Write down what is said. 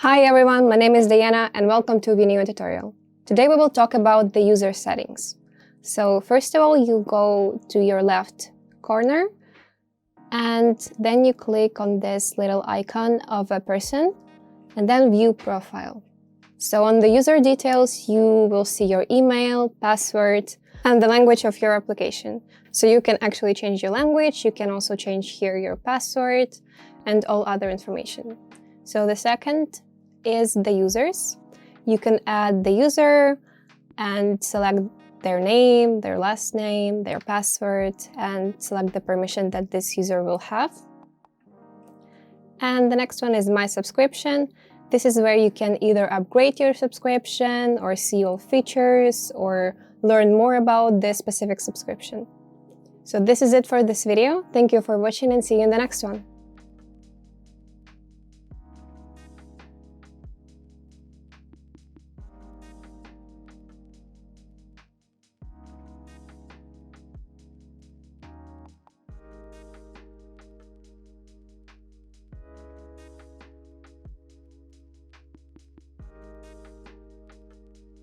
Hi everyone, my name is Diana and welcome to viewneo tutorial. Today we will talk about the user settings. So first of all, you go to your left corner and then you click on this little icon of a person and then view profile. So on the user details, you will see your email, password, and the language of your application. So you can actually change your language, you can also change here your password and all other information. So the second is the users. You can add the user and select their name, their last name, their password, and select the permission that this user will have. And the next one is My Subscription. This is where you can either upgrade your subscription or see all features or learn more about this specific subscription. So this is it for this video. Thank you for watching and see you in the next one.